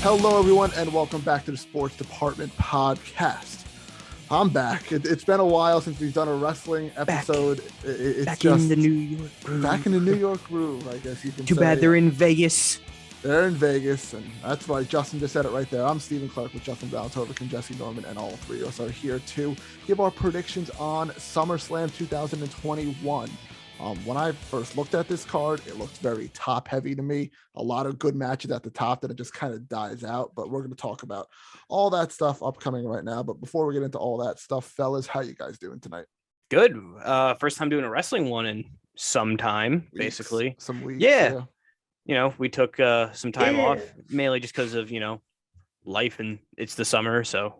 Hello, everyone, and welcome back to the Sports Department Podcast. I'm back. It's been a while since we've done a wrestling episode. Back in the New York groove. Back in the New York groove, I guess you can say. Too bad they're in Vegas. They're in Vegas, and that's right. Justin just said it right there. I'm Stephen Clark with Justin Valentovic and Jesse Norman, and all three of us are here to give our predictions on SummerSlam 2021. When I first looked at this card, it looked very top heavy to me. A lot of good matches at the top that it just kind of dies out, but we're going to talk about all that stuff upcoming right now. But before we get into all that stuff, fellas, how you guys doing tonight? Good. First time doing a wrestling one in some time, basically. Some weeks. Yeah. You know, we took some time off, mainly just because of, life, and it's the summer. So,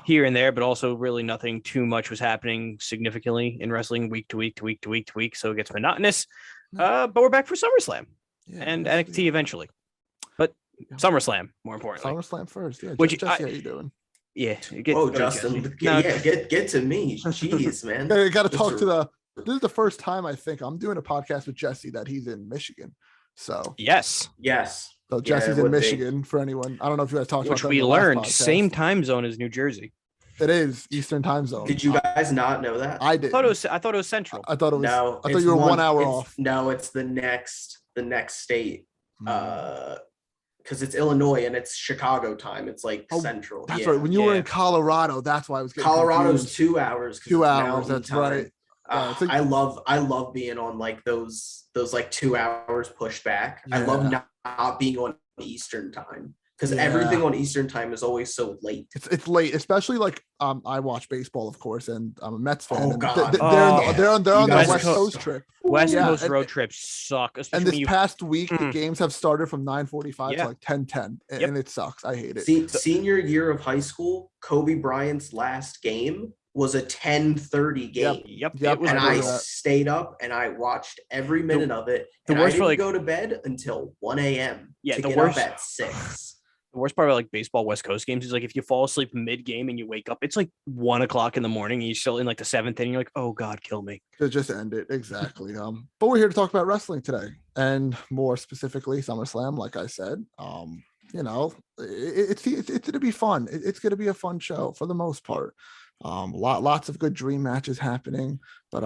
here and there, but also really nothing too much was happening significantly in wrestling week to week to week to week to week. So it gets monotonous. But we're back for SummerSlam and NXT eventually. But SummerSlam, more importantly. SummerSlam first. Yeah. Which Jesse, how you doing? Yeah. Justin. Get to me. Jeez, man. I got to talk to this is the first time I think I'm doing a podcast with Jesse that he's in Michigan. So yes. So Jesse's in Michigan for anyone. I don't know if you guys talked about that. Which we learned, same time zone as New Jersey. It is Eastern time zone. Did you guys not know that? I did. I thought it was Central. I thought it was. No, I thought you were 1 hour off. No, it's the next state. Because it's Illinois and it's Chicago time. It's like Central. That's right. When you were in Colorado, that's why I was getting Colorado's confused. 2 hours. 2 hours. That's time. right. I love being on like those like 2 hours pushed back. I love not being on Eastern time because everything on Eastern time is always so late. It's late, especially like I watch baseball, of course, and I'm a Mets fan. Oh God, they're on the West Coast trip. West Coast road trips suck. And this past week, the games have started from 9:45 to like 10:10, and it sucks. I hate it. Senior year of high school, Kobe Bryant's last game was a 10:30 game. Yep. And I stayed up and I watched every minute of it. And I didn't go to bed until 1 a.m. to get up at 6. The worst part about like baseball West Coast games is like if you fall asleep mid game and you wake up, it's like 1 o'clock in the morning and you're still in like the 7th inning. You're like, oh God, kill me. To just end it. Exactly. But we're here to talk about wrestling today, and more specifically SummerSlam. Like I said, it's gonna be fun. It's gonna be a fun show for the most part. Lots of good dream matches happening, but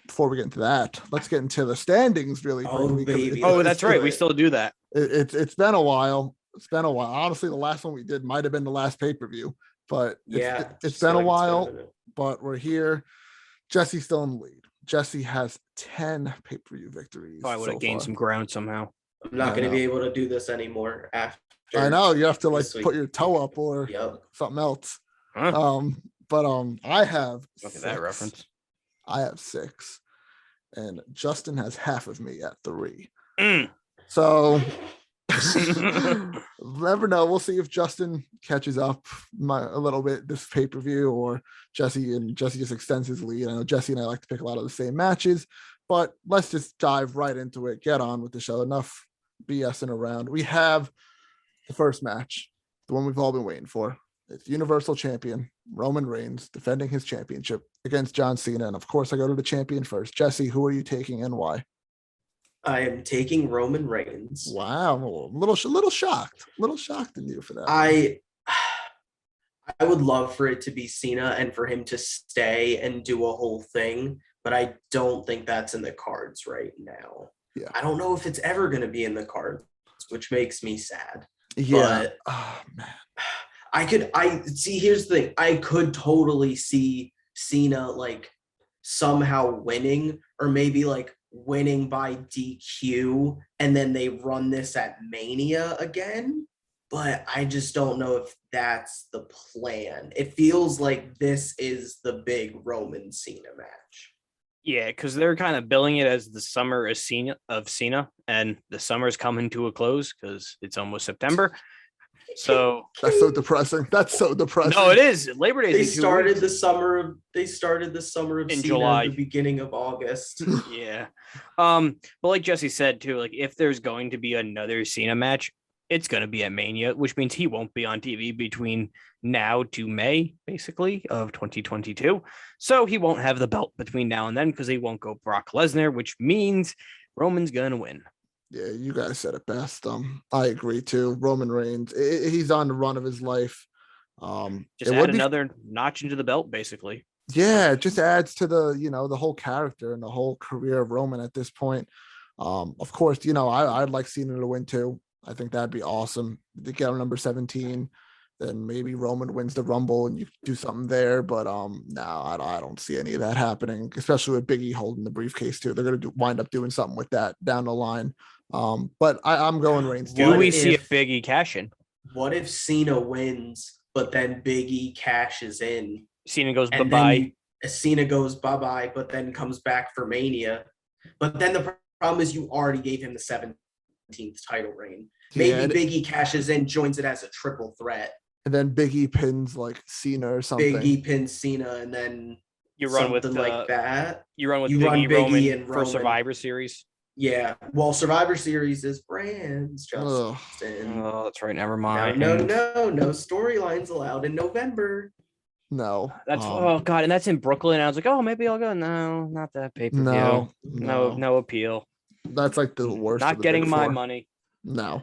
before we get into that, let's get into the standings really quickly. That's right. We still do that. It's been a while. Honestly, the last one we did might have been the last pay-per-view, but it's been a while, but we're here. Jesse's still in the lead. Jesse has 10 pay-per-view victories. I would have gained some ground somehow. I'm not going to be able to do this anymore after. I know you have to like put your toe up or something else. But I have look at that reference. I have 6, and Justin has half of me at 3. Mm. So never know. We'll see if Justin catches up a little bit this pay-per-view, or Jesse just extends his lead. I know Jesse and I like to pick a lot of the same matches, but let's just dive right into it. Get on with the show. Enough BSing around. We have the first match, the one we've all been waiting for. It's Universal Champion Roman Reigns defending his championship against John Cena. And of course, I go to the champion first. Jesse, who are you taking and why? I am taking Roman Reigns. Wow, a little shocked. A little shocked in you for that. I would love for it to be Cena and for him to stay and do a whole thing, but I don't think that's in the cards right now. Yeah, I don't know if it's ever going to be in the cards, which makes me sad. Yeah. But oh man. Here's the thing. I could totally see Cena like somehow winning, or maybe like winning by DQ, and then they run this at Mania again. But I just don't know if that's the plan. It feels like this is the big Roman Cena match. Yeah, because they're kind of billing it as the summer of Cena, and the summer's coming to a close because it's almost September. So that's so depressing. No, it is. Labor Day. They started the summer of in Cena July, at the beginning of August. Yeah. But like Jesse said too, like if there's going to be another Cena match, it's going to be at Mania, which means he won't be on TV between now to May, basically, of 2022. So he won't have the belt between now and then because he won't go Brock Lesnar, which means Roman's going to win. Yeah, you guys said it best. I agree too. Roman Reigns, he's on the run of his life. Just add another notch into the belt, basically. Yeah, it just adds to the the whole character and the whole career of Roman at this point. Of course, I'd like Cena to win too. I think that'd be awesome to get on number 17. Then maybe Roman wins the Rumble and you do something there. But no, I don't see any of that happening, especially with Big E holding the briefcase too. They're gonna wind up doing something with that down the line. But I'm going Reigns. Do we see a Big E cash in? What if Cena wins, but then Big E cashes in? Cena goes bye-bye. Cena goes bye-bye, but then comes back for Mania. But then the problem is you already gave him the 17th title reign. Maybe Big E cashes in, joins it as a triple threat. And then Big E pins like Cena or something. Big E pins Cena, and then you run with like that. You run with Big E and Roman for Survivor Series. Yeah. Well, Survivor Series is brands, Justin. Oh, that's right. Never mind. No storylines allowed in November. No. That's oh god, and that's in Brooklyn. I was like, oh, maybe I'll go. No, not that pay-per-view. No appeal. That's like the worst. Not getting my money. No.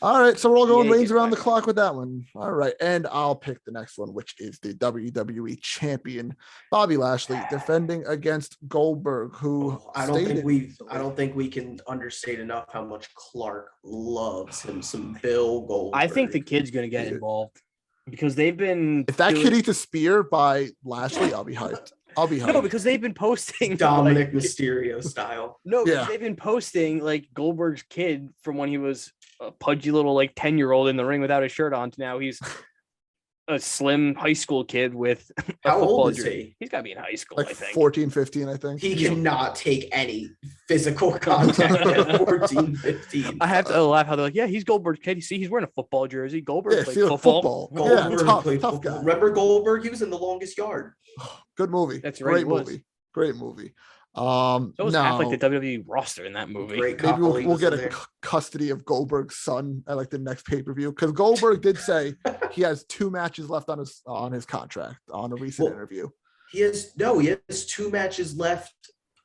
All right, so we're all going Reigns around the clock with that one. All right, and I'll pick the next one, which is the WWE Champion Bobby Lashley defending against Goldberg, who I don't think we can understate enough how much Clark loves him some Bill Goldberg. I think the kid's gonna get involved because they've been. If that kid eats a spear by Lashley, I'll be hyped. No, because they've been posting Dominic Mysterio style. No, they've been posting like Goldberg's kid from when he was a pudgy little 10-year-old in the ring without his shirt on to now he's a slim high school kid with a how football old is jersey. he? He's got to be in high school, I think. 14, 15, I think. He cannot take any physical contact at 14, 15. I have to laugh how they're like, yeah, he's Goldberg's kid. You see, he's wearing a football jersey. Goldberg played football. Goldberg played tough guy. Remember Goldberg? He was in The Longest Yard. Good movie. That's right. Great movie. So was half like the WWE roster in that movie. Maybe we'll get a custody of Goldberg's son at the next pay-per-view, because Goldberg did say he has 2 matches left on his contract on a recent interview. He has 2 matches left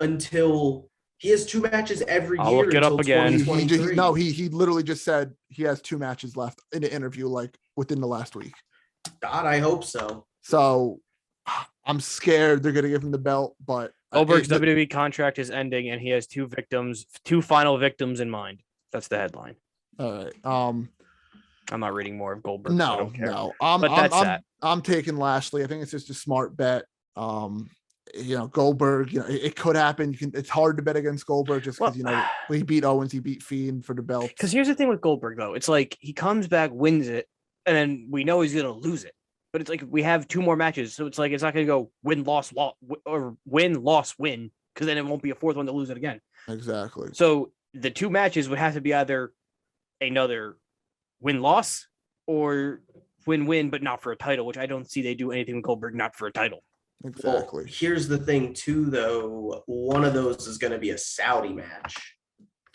until he has 2 matches every year. I'll look it up again. He literally just said he has 2 matches left in the interview within the last week. God, I hope so. So I'm scared they're gonna give him the belt, but Goldberg's WWE contract is ending, and he has 2 final victims in mind. That's the headline. All right. I'm not reading more of Goldberg. No, so I don't care. No. But I'm taking Lashley. I think it's just a smart bet. Goldberg. It could happen. It's hard to bet against Goldberg just because when he beat Owens, he beat Fiend for the belt. Because here's the thing with Goldberg, though. It's like he comes back, wins it, and then we know he's gonna lose it. But it's like we have 2 more matches, so it's like it's not going to go win, loss, or win, loss, win, because then it won't be a 4th one to lose it again. Exactly. So the 2 matches would have to be either another win-loss or win-win, but not for a title, which I don't see they do anything with Goldberg not for a title. Exactly. Well, here's the thing, too, though. One of those is going to be a Saudi match.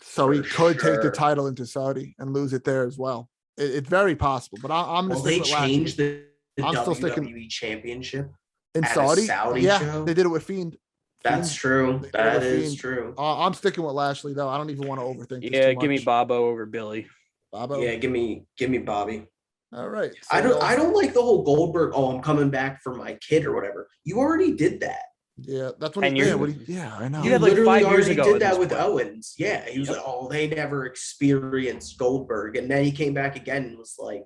So he could take the title into Saudi and lose it there as well. It's very possible, but I'm going to stick with changed the WWE Championship in Saudi show? They did it with Fiend. That's true. That is true. I'm sticking with Lashley though. I don't even want to overthink. Yeah, give me Bobo over Billy. Bobo. Yeah, give me Bobby. All right. So I don't like the whole Goldberg. Oh, I'm coming back for my kid or whatever. You already did that. Yeah, that's what he did. Yeah, I know. You had like 5 years ago. Did that with Owens. Yeah, he was like, oh, they never experienced Goldberg, and then he came back again and was like,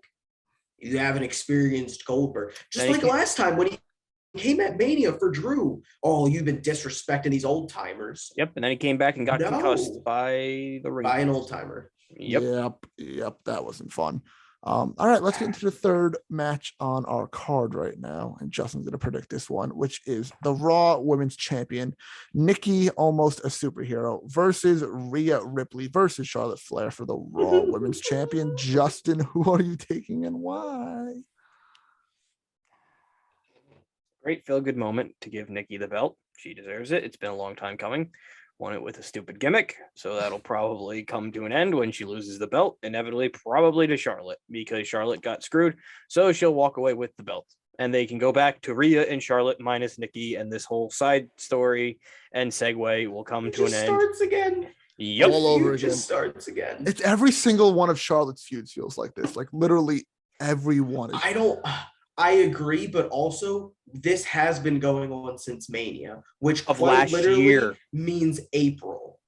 you haven't experienced Goldberg. Just like last time when he came at Mania for Drew. Oh, you've been disrespecting these old timers. Yep. And then he came back and got concussed by the ring. By an old timer. Yep. That wasn't fun. All right, let's get into the 3rd match on our card right now. And Justin's going to predict this one, which is the Raw Women's Champion, Nikki, almost a superhero, versus Rhea Ripley versus Charlotte Flair for the Raw Women's Champion. Justin, who are you taking and why? Great feel-good moment to give Nikki the belt. She deserves it. It's been a long time coming. Won it with a stupid gimmick, so that'll probably come to an end when she loses the belt, inevitably probably to Charlotte, because Charlotte got screwed, so she'll walk away with the belt. And they can go back to Rhea and Charlotte minus Nikki, and this whole side story and segue will come to an end. Starts again. Yep. All over again. just starts again. It's every single one of Charlotte's feuds feels like this. Like literally every one. I agree, but also this has been going on since Mania, which of quite last literally year means April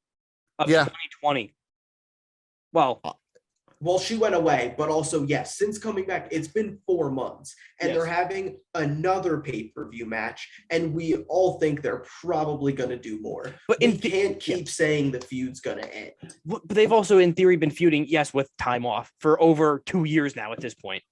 of 2020. Well, she went away, but also, yes, since coming back, it's been 4 months, and they're having another pay-per-view match, and we all think they're probably going to do more. But we can't keep saying the feud's going to end. But they've also, in theory, been feuding, yes, with time off for over 2 years now at this point.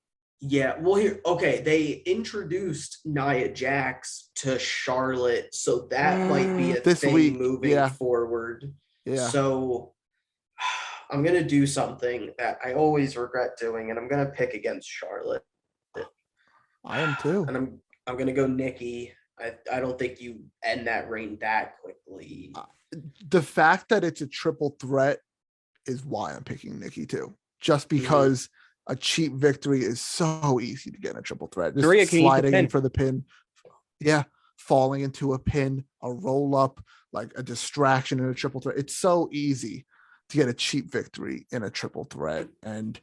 Yeah, well, they introduced Nia Jax to Charlotte, so that might be a thing moving forward. Yeah. So I'm going to do something that I always regret doing, and I'm going to pick against Charlotte. I am too. And I'm going to go Nikki. I don't think you end that reign that quickly. The fact that it's a triple threat is why I'm picking Nikki too. Just because a cheap victory is so easy to get in a triple threat. Just sliding in for the pin. Yeah. Falling into a pin, a roll up, like a distraction in a triple threat. It's so easy to get a cheap victory in a triple threat. And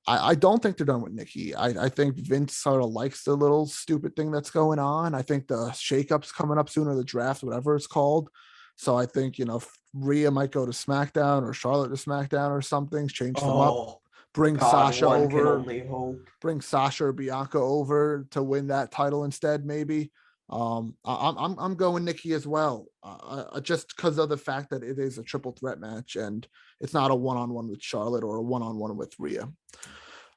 I don't think they're done with Nikki. I think Vince sort of likes the little stupid thing that's going on. I think the shakeup's coming up soon, or the draft, whatever it's called. So I think, Rhea might go to SmackDown or Charlotte to SmackDown or something, change them up, bring Sasha over, bring Sasha or Bianca over to win that title instead, maybe. I'm going Nikki as well, just because of the fact that it is a triple threat match and it's not a one-on-one with Charlotte or a one-on-one with Rhea.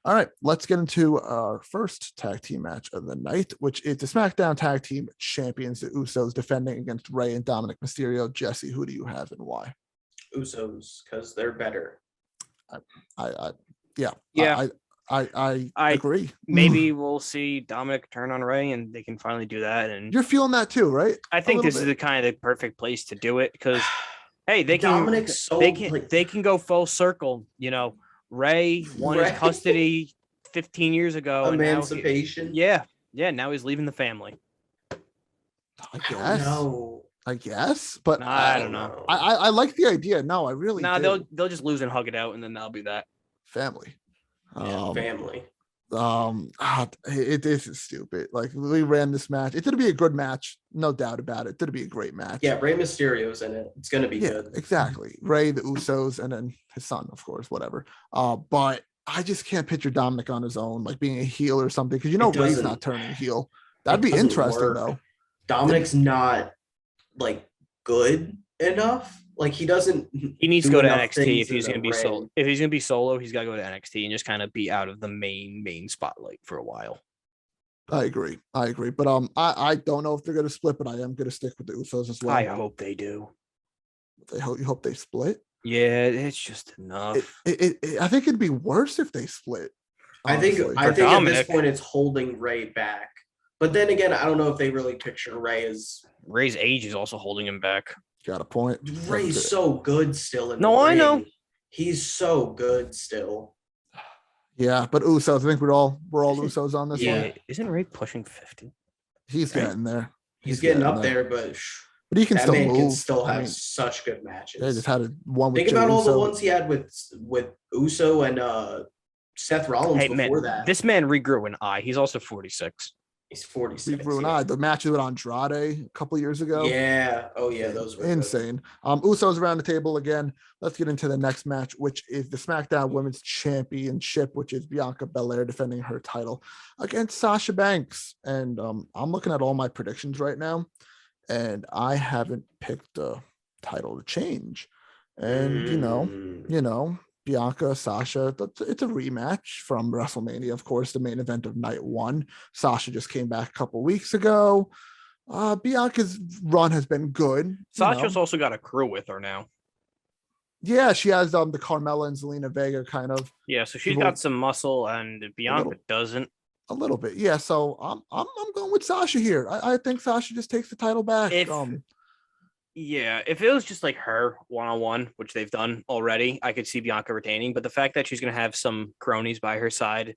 All right, let's get into our first tag team match of the night, which is the SmackDown Tag Team Champions, the Usos, defending against Rey and Dominic Mysterio. Jesse, who do you have and why? Usos, because they're better. I agree. Maybe we'll see Dominic turn on Rey, and they can finally do that. And you're feeling that too, right? I think this is the kind of the perfect place to do it because, hey, they can go full circle. Rey won his custody 15 years ago. Emancipation. Now he's leaving the family. I guess, but I don't know. I like the idea. No, I really do. They'll just lose and hug it out, and then that'll be that. Family. Family. It is stupid. Like, we ran this match. It's gonna be a good match, no doubt about it. It's gonna be a great match. Yeah, Rey Mysterio's in it. It's gonna be good. Exactly. Rey, the Usos, and then his son, of course, whatever. But I just can't picture Dominic on his own, like being a heel or something, because Rey's not turning heel. That'd be interesting though. Dominic's not like good enough. Like, he doesn't. He needs to go to NXT if he's going to be solo. If he's going to be solo, he's got to go to NXT and just kind of be out of the main spotlight for a while. I agree. But I don't know if they're going to split, but I am going to stick with the Usos as well. I hope they do. You hope they split? Yeah, it's just enough. I think it'd be worse if they split. Honestly. I think at this point it's holding Rey back. But then again, I don't know if they really picture Rey as. Rey's age is also holding him back. Got a point. Rey's so good still in the ring. I know. He's so good still. Yeah, but Usos, I think we're all Usos on this one. Yeah, isn't Rey pushing 50? He's getting there. He's getting up there, but he can still move. Can still have such good matches. They just had one with Think about all the ones he had with Uso and Seth Rollins before that. This man regrew an eye. He's also 46. He's 46. The matches with Andrade a couple of years ago. Yeah. Oh, yeah. Those were insane. Usos around the table again. Let's get into the next match, which is the SmackDown Women's Championship, which is Bianca Belair defending her title against Sasha Banks. And I'm looking at all my predictions right now, and I haven't picked a title to change. And you know, Bianca, Sasha, it's a rematch from WrestleMania, of course, the main event of night one. Sasha just came back a couple weeks ago. Bianca's run has been good. Sasha's also got a crew with her now. Yeah, she has the Carmella and Zelina Vega kind of. Yeah, so she's got some muscle, and Bianca doesn't. A little bit, yeah. So I'm going with Sasha here. I think Sasha just takes the title back. Yeah, if it was just like her one-on-one, which they've done already, I could see Bianca retaining. But the fact that she's going to have some cronies by her side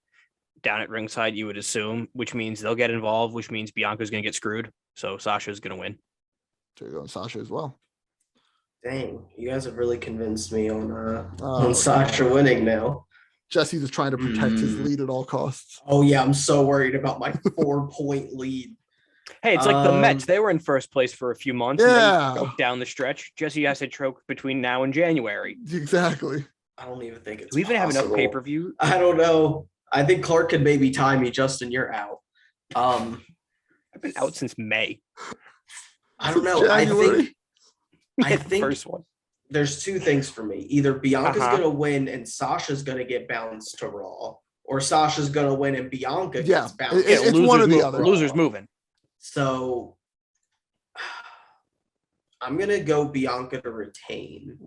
down at ringside, you would assume, which means they'll get involved, which means Bianca's going to get screwed. So Sasha's going to win. So you're going Sasha as well. Dang, you guys have really convinced me on Sasha winning now. Jesse was trying to protect his lead at all costs. Oh yeah, I'm so worried about my 4-point lead. Hey, it's like the Mets. They were in first place for a few months. Yeah. And they choked down the stretch. Jesse has to choke between now and January. Exactly. I don't even think it's Do we even possible. have enough pay-per-view? I don't know. I think Clark could maybe tie me. Justin, you're out. I've been out since May. I don't know. January. I think first one. There's two things for me. Either Bianca's going to win and Sasha's going to get bounced to Raw, or Sasha's going to win and Bianca gets bounced. It's one or the other. Loser's moving. So I'm going to go Bianca to retain.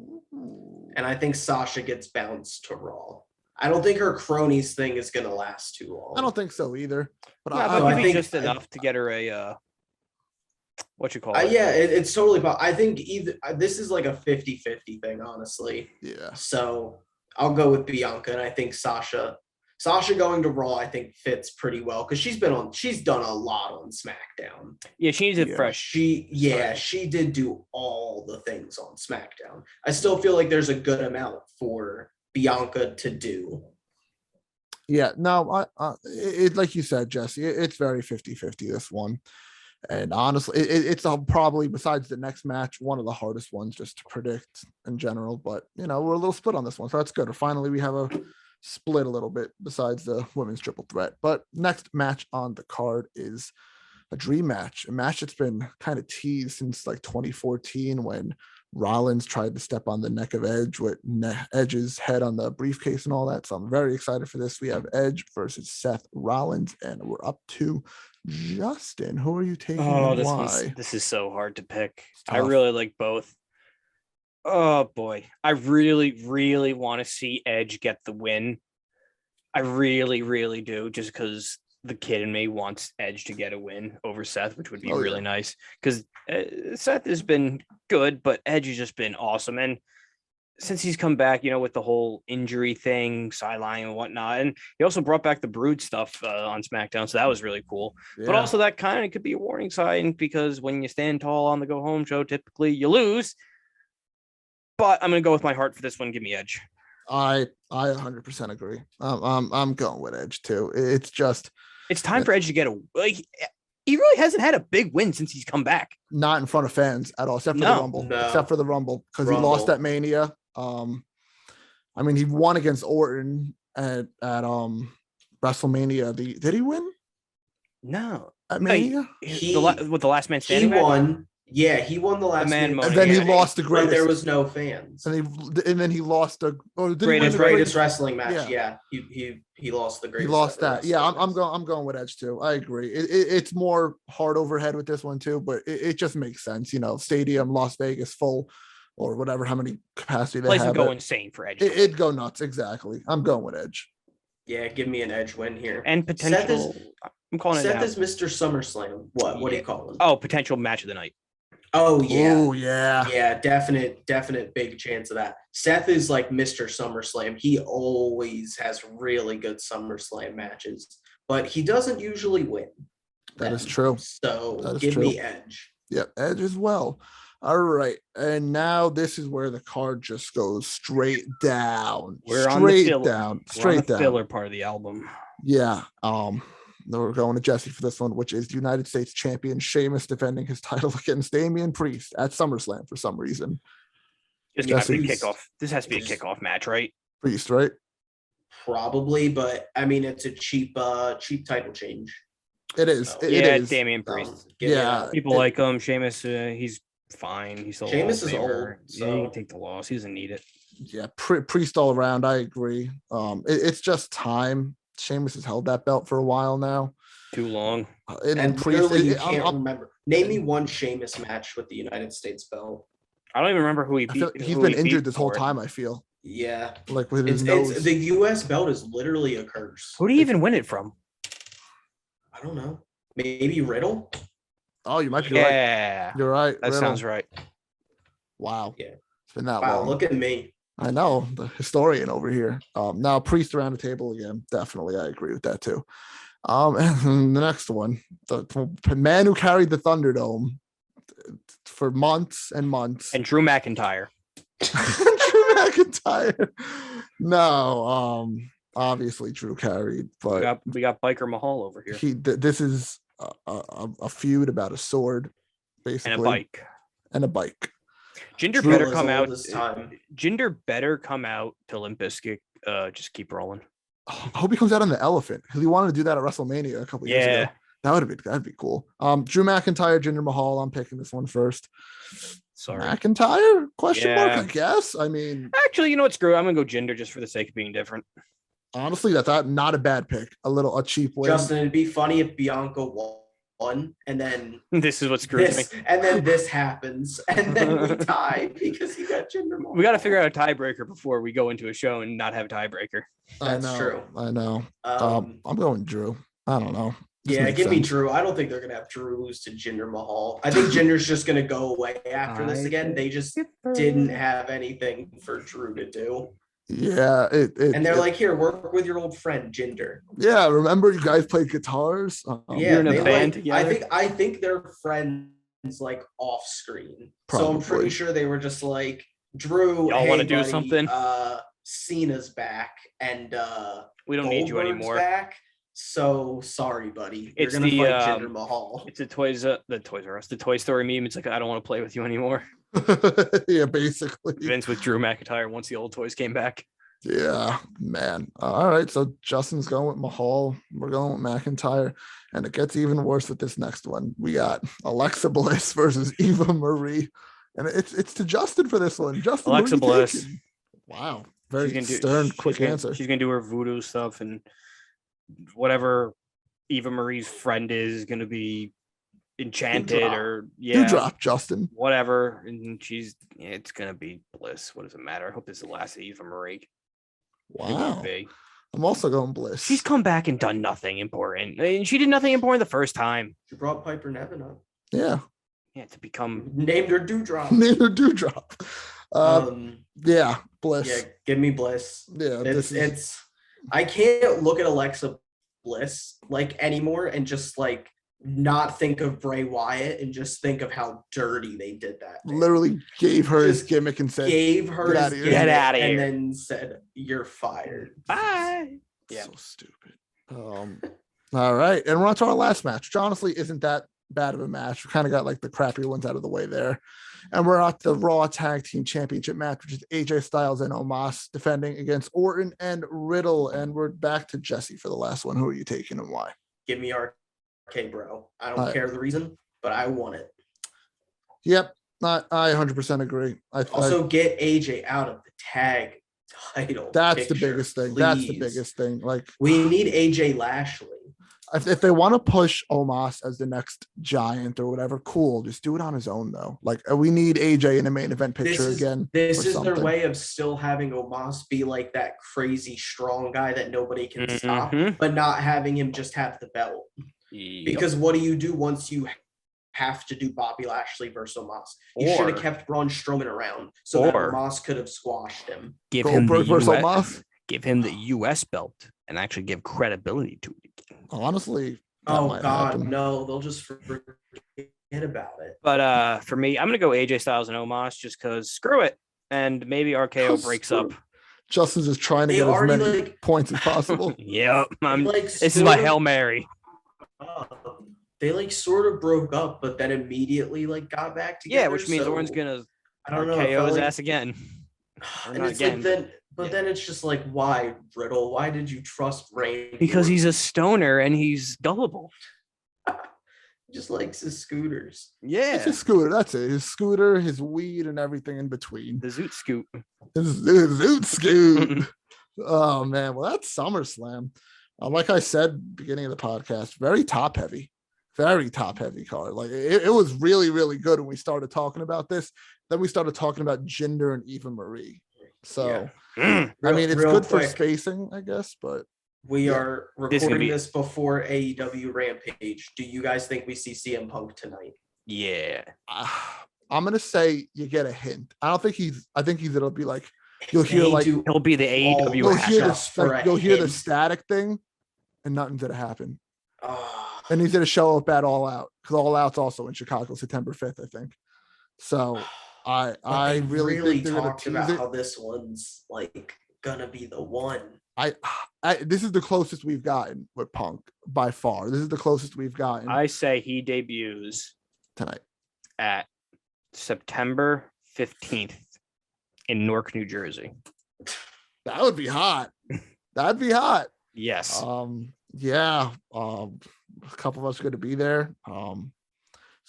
And I think Sasha gets bounced to Raw. I don't think her cronies thing is going to last too long. I don't think so either. But I think just enough to get her a what you call it? Yeah, it's totally. But I think either this is like a 50-50 thing, honestly. Yeah. So I'll go with Bianca, and I think Sasha going to Raw, I think fits pretty well because she's done a lot on SmackDown. Yeah, she needs it fresh. She did do all the things on SmackDown. I still feel like there's a good amount for Bianca to do. Yeah, no, it like you said, Jesse, it's very 50-50 this one. And honestly, it's probably, besides the next match, one of the hardest ones just to predict in general. But, we're a little split on this one. So that's good. Finally, we have a split a little bit besides the women's triple threat. But next match on the card is a dream match, a match that's been kind of teased since like 2014 when Rollins tried to step on the neck of Edge with Edge's head on the briefcase and all that. So I'm very excited for this. We have Edge versus Seth Rollins, and we're up to Justin. Who are you taking? Oh, why? This is so hard to pick. I really like both. Oh boy, I really, really want to see Edge get the win. I really, really do, just because the kid in me wants Edge to get a win over Seth, which would be really nice. Because Seth has been good, but Edge has just been awesome. And since he's come back, with the whole injury thing, sideline and whatnot, and he also brought back the Brood stuff on SmackDown, so that was really cool. Yeah. But also that kind of could be a warning sign because when you stand tall on the go home show, typically you lose. But I'm gonna go with my heart for this one. Give me Edge. I 100% agree. I'm going with Edge too. It's time for Edge to get he really hasn't had a big win since he's come back. Not in front of fans at all, except for the Rumble. No. Except for the Rumble, because he lost at Mania. He won against Orton at WrestleMania. Did he win? No. At Mania? With the last man standing. He won. Yeah, he won the last man. And then he lost the greatest. There was no fans. And then he lost the greatest wrestling match. Yeah, he lost the greatest. He lost that. Yeah, I'm going with Edge too. I agree. It's more hard overhead with this one too, but it just makes sense. Stadium, Las Vegas full, or whatever, how many capacity they have. Place would go insane for Edge. It'd go nuts. Exactly. I'm going with Edge. Yeah, give me an Edge win here. And potential. I'm calling Seth it. Seth is Mr. SummerSlam. What do you call him? Oh, potential match of the night. Oh yeah. Oh yeah. Yeah, definite big chance of that. Seth is like Mr. SummerSlam. He always has really good SummerSlam matches, but he doesn't usually win. That is true. So give me Edge. Yep, Edge as well. All right. And now this is where the card just goes straight down. We're straight on the filler part of the album. Yeah. We're going to Jesse for this one, which is the United States champion Sheamus defending his title against Damian Priest at SummerSlam for some reason. This has to be a kickoff. This has to be a kickoff match, right? Priest, right? Probably, but it's a cheap title change. It is. So, it is. Damian Priest. People like him. Sheamus, he's fine. He's still Sheamus is old. So. Yeah, he can take the loss. He doesn't need it. Yeah, Priest all around. I agree. It's just time. Sheamus has held that belt for a while now. Too long. And Priest, you can't remember. Name me one Sheamus match with the United States belt. I don't even remember who he beat. He's been injured this whole time, I feel. Yeah. Like with his nose. The U.S. belt is literally a curse. Who do you even win it from? I don't know. Maybe Riddle? Oh, you might be right. Yeah. You're right. That sounds right. Wow. Yeah. It's been that long. Wow, look at me. I know, the historian over here. Now Priest around the table again. Definitely, I agree with that too. And the next one, the man who carried the Thunderdome for months and months. And Drew McIntyre. Drew McIntyre. No, obviously Drew carried, but we got Biker Mahal over here. This is a feud about a sword, basically, and a bike. Jinder better come out. Jinder better come out to Limp Bizkit. Just keep rolling. I hope he comes out on the elephant because he wanted to do that at WrestleMania a couple years ago. That'd be cool. Drew McIntyre, Jinder Mahal. I'm picking this one first. Sorry, McIntyre? Question mark? I guess. I mean, actually, you know what? Screw it. I'm gonna go Jinder just for the sake of being different. Honestly, that's not a bad pick. A cheap win. Justin, it'd be funny if Bianca won, and then this is what screws me. And then this happens, and then we tie because you got Jinder Mahal. We got to figure out a tiebreaker before we go into a show and not have a tiebreaker. That's true. I know. I'm going Drew. I don't know. Give me Drew. I don't think they're gonna have Drew lose to Jinder Mahal. I think Jinder's just gonna go away after this again. They just didn't have anything for Drew to do. Yeah, and they're like, here, work with your old friend Jinder. Yeah, remember you guys played guitars? You're in a band together. I think they're friends like off screen. Probably. So I'm pretty sure they were just like, Drew, y'all want to do something? Cena's back, and we don't need you anymore. Back. So sorry, buddy. You're gonna fight Jinder Mahal. It's the Toys R Us, the Toy Story meme. It's like, I don't want to play with you anymore. Yeah, basically. Vince with Drew McIntyre once the old toys came back. Yeah, man. All right, so Justin's going with Mahal. We're going with McIntyre, and it gets even worse with this next one. We got Alexa Bliss versus Eva Marie, and it's to Justin for this one. Justin, Alexa Bliss. Taking? Wow, very stern, quick answer. She's gonna do her voodoo stuff, and whatever Eva Marie's friend is gonna be enchanted or you drop Justin, whatever, and it's gonna be Bliss. What does it matter? I hope this is the last of Eva Marie. Wow. I'm also going Bliss. She's come back and done nothing important. I mean, she did nothing important the first time. She brought Piper Niven up. Yeah, to become named her Dewdrop. Yeah, Bliss. Yeah, give me Bliss. Yeah, it's I can't look at Alexa Bliss like anymore and just like not think of Bray Wyatt and just think of how dirty they did that. Literally gave her his gimmick and said, get out of here, and then said, "You're fired." Bye. Yeah, so stupid. All right, and we're on to our last match, which honestly isn't that bad of a match. We kind of got like the crappy ones out of the way there, and we're at the Raw Tag Team Championship match, which is AJ Styles and Omos defending against Orton and Riddle, and we're back to Jesse for the last one. Who are you taking and why? Give me RK Bro. I don't care the reason, but I want it. Yep, I 100% agree. Also get AJ out of the tag title. That's the biggest thing. Please. That's the biggest thing. Like, we need AJ Lashley. If they want to push Omos as the next giant or whatever, cool. Just do it on his own though. Like, we need AJ in a main event picture again. This is their way of still having Omos be like that crazy strong guy that nobody can stop, but not having him just have the belt. Yep. Because what do you do once you have to do Bobby Lashley versus Omos? You should have kept Braun Strowman around so that Omos could have squashed him. Give him the US belt and actually give credibility to it again. Honestly, no, they'll just forget about it. But for me, I'm gonna go AJ Styles and Omos just because screw it, and maybe RKO breaks up. Justin's just trying to get as many points as possible. Yep, this is my Hail Mary. They like sort of broke up, but then immediately like got back together. Yeah, which means Orton's gonna KO his ass again. And it's again. Then it's just like, why, Riddle? Why did you trust Reigns? Because he's a stoner and he's gullible. He just likes his scooters. Yeah, it's his scooter. That's it. His scooter, his weed, and everything in between. The Zoot Scoot. His Zoot Scoot. Oh man, well that's SummerSlam. Like I said, beginning of the podcast, very top heavy card. Like it was really, really good when we started talking about this. Then we started talking about Jinder and Eva Marie. So, I mean, it's good for spacing, I guess, but we are recording this before AEW Rampage. Do you guys think we see CM Punk tonight? Yeah. I'm going to say you get a hint. I think it'll be like, you'll hear like, he'll be the AEW. You'll hear the static thing and nothing's going to happen. And he's going to show up at All Out, because All Out's also in Chicago, September 5th, I think. So I really think they're talked going to about tease it. how this one's like gonna be the one. I this is the closest we've gotten with Punk by far. This is the closest we've gotten. I say he debuts tonight at September 15th in Newark, New Jersey. That would be hot. That'd be hot. Yes. Yeah. A couple of us are going to be there.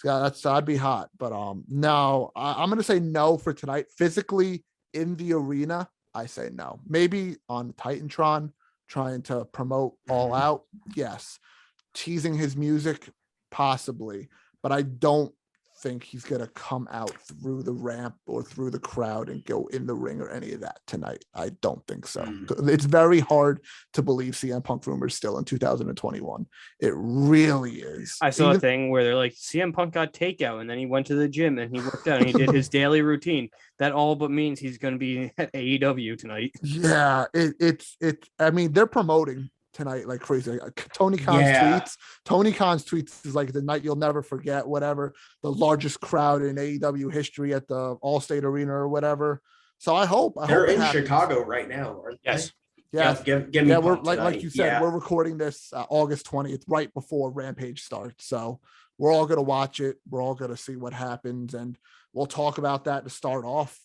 That'd be hot. But no, I'm going to say no for tonight. Physically in the arena, I say no. Maybe on Titantron, trying to promote All Out. Yes. Teasing his music, possibly. But I don't think he's going to come out through the ramp or through the crowd and go in the ring or any of that tonight. I don't think so. It's very hard to believe CM Punk rumors still in 2021. It really is. I saw a thing where they're like, CM Punk got takeout and then he went to the gym and he worked out and he did his daily routine. That all but means he's going to be at AEW tonight. Yeah, it's I mean, they're promoting tonight like crazy. Tony Khan's tweets is like the night you'll never forget, whatever, the largest crowd in AEW history at the Allstate Arena or whatever. So I hope they're in Chicago right now, aren't they? Yes. Yes. Give me we're like you said, we're recording this August 20th, right before Rampage starts. So we're all going to watch it. We're all going to see what happens. And we'll talk about that to start off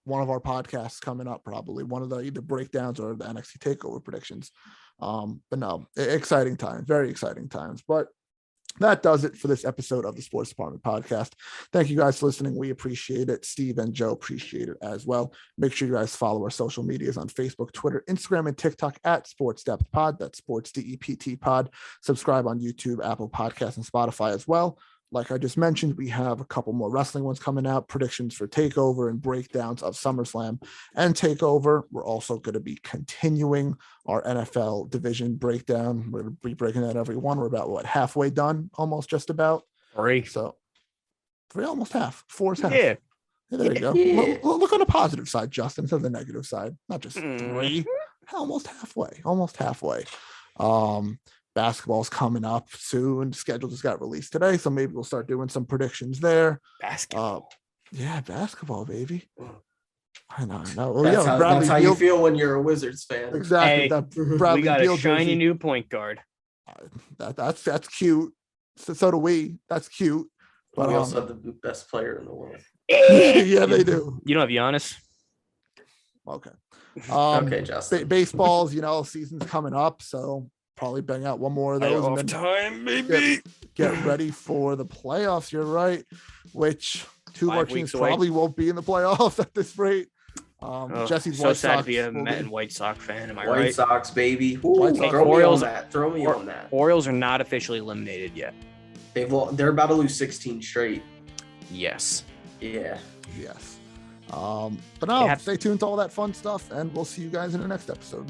one of our podcasts coming up, probably one of the either breakdowns or the NXT takeover predictions. But no, exciting times, very exciting times. But that does it for this episode of the Sports Department Podcast. Thank you guys for listening. We appreciate it. Steve and Joe appreciate it as well. Make sure you guys follow our social medias on Facebook, Twitter, Instagram, and TikTok at Sports Depth Pod. That's Sports DEPT Pod. Subscribe on YouTube, Apple Podcasts, and Spotify as well. Like I just mentioned, we have a couple more wrestling ones coming out, predictions for TakeOver and breakdowns of SummerSlam and TakeOver. We're also going to be continuing our NFL division breakdown. We're going to be breaking that every one. We're about, halfway done? Almost just about. 3. So 3, almost half. 4 is half. Yeah. There you go. Yeah. Look on the positive side, Justin, instead of the negative side. Not just 3. Almost halfway. Basketball's coming up soon. The schedule just got released today, so maybe we'll start doing some predictions there. Basketball. Yeah, basketball, baby. I know. That's how you feel when you're a Wizards fan. Exactly. Hey, we got a shiny new point guard. That's cute. So do we. That's cute. But we also have the best player in the world. Yeah, they do. You don't have Giannis? Okay. Okay, Justin. Baseball's, season's coming up, so probably bang out one more of those. And then time, maybe. Get ready for the playoffs. You're right. Which 2 more teams probably won't be in the playoffs at this rate. Jesse's so White sad Sox to be a Met and White Sox fan. Am I right? White Sox, baby. White Sox. Throw me on that. Orioles are not officially eliminated yet. They're about to lose 16 straight. Yes. Yeah. Yes. But no, stay tuned to all that fun stuff, and we'll see you guys in the next episode.